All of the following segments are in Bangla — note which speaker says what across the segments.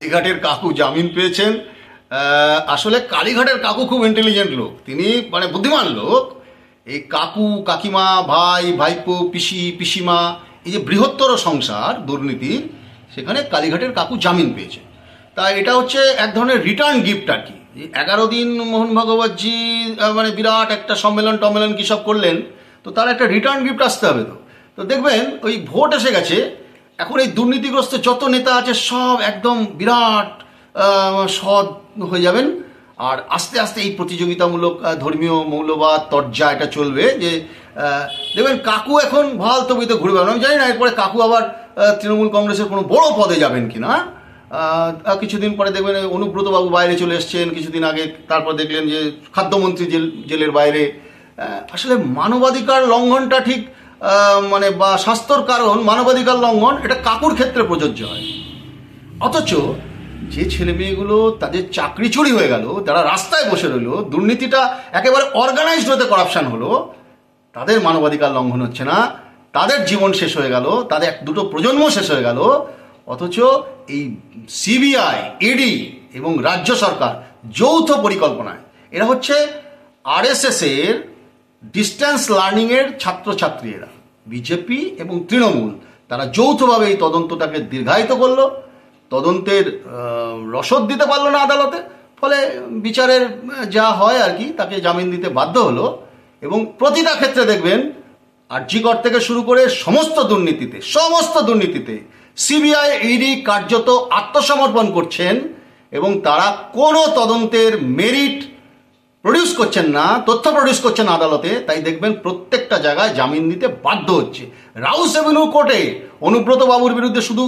Speaker 1: কালীঘাটের কাকু জামিন পেয়েছেন। আসলে কালীঘাটের কাকু খুব ইন্টেলিজেন্ট লোক, তিনি মানে বুদ্ধিমান লোক। এই কাকু কাকিমা ভাই ভাইপো পিসি পিসিমা, এই যে বৃহত্তর সংসার দুর্নীতির, সেখানে কালীঘাটের কাকু জামিন পেয়েছে। তা এটা হচ্ছে এক ধরনের রিটার্ন গিফট আর কি। 11 দিন মোহন ভাগবতজি মানে বিরাট একটা সম্মেলন টম্মেলন কী সব করলেন, তো তার একটা রিটার্ন গিফট আসতে হবে। তো দেখবেন ওই ভোট এসে গেছে, এখন এই দুর্নীতিগ্রস্ত যত নেতা আছে সব একদম বিরাট সৎ হয়ে যাবেন। আর আস্তে আস্তে এই প্রতিযোগিতামূলক ধর্মীয় মৌলবাদ তরজা এটা চলবে, যে দেখবেন কাকু এখন ভাল তবিতে ঘুরে বেড়ান। আমি জানি না এরপরে কাকু আবার তৃণমূল কংগ্রেসের কোনো বড় পদে যাবেন কিনা। কিছুদিন পরে দেখবেন অনুব্রত বাবু বাইরে চলে এসছেন কিছুদিন আগে, তারপর দেখলেন যে খাদ্যমন্ত্রী জেলের বাইরে। আসলে মানবাধিকার লঙ্ঘনটা ঠিক মানে বা স্বাস্থ্যর কারণ মানবাধিকার লঙ্ঘন, এটা কাকুর ক্ষেত্রে প্রযোজ্য হয়। অথচ যে ছেলে মেয়েগুলো তাদের চাকরি চুরি হয়ে গেল, যারা রাস্তায় বসে রইল, দুর্নীতিটা একেবারে অর্গানাইজড হতে করাপশন হলো, তাদের মানবাধিকার লঙ্ঘন হচ্ছে না, তাদের জীবন শেষ হয়ে গেল, তাদের দুটো প্রজন্ম শেষ হয়ে গেল। অথচ এই সিবিআই ইডি এবং রাজ্য সরকার যৌথ পরিকল্পনায়, এরা হচ্ছে আরএসএস এর ডিস্ট্যান্স লার্নিংয়ের ছাত্রছাত্রীরা, বিজেপি এবং তৃণমূল, তারা যৌথভাবে এই তদন্তটাকে দীর্ঘায়িত করলো। তদন্তের রসদ দিতে পারলো না আদালতে, ফলে বিচারের যা হয় আর কি, তাকে জামিন দিতে বাধ্য হলো। এবং প্রতিটা ক্ষেত্রে দেখবেন আরজি কর থেকে শুরু করে সমস্ত দুর্নীতিতে সিবিআই ইডি কার্যত আত্মসমর্পণ করছেন এবং তারা কোনো তদন্তের মেরিট প্রডিউস করছেন না, তথ্য প্রডিউস করছেন আদালতে। তাই দেখবেন প্রত্যেকটা জায়গায় জামিন দিতে বাধ্য হচ্ছে। রাউস এভিনিউ কোর্টে অনুব্রত বাবুর বিরুদ্ধে শুধু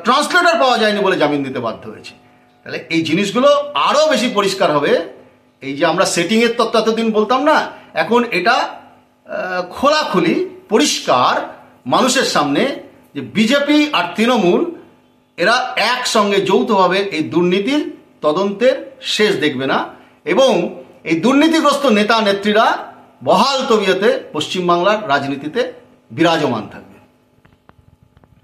Speaker 1: ট্রান্সলেটর পাওয়া যায়নি বলে জামিন দিতে বাধ্য হয়েছে। তাহলে এই জিনিসগুলো আরও বেশি পরিষ্কার হবে। এই যে আমরা সেটিংয়ের তত্ত্ব এতদিন বলতাম না, এখন এটা খোলাখুলি পরিষ্কার মানুষের সামনে যে বিজেপি আর তৃণমূল এরা একসঙ্গে যৌথভাবে এই দুর্নীতির তদন্তের শেষ দেখবে না, এবং এই দুর্নীতিগ্রস্ত নেতা নেত্রীরা বহাল তবিয়তে পশ্চিমবাংলার রাজনীতিতে বিরাজমান থাকবে।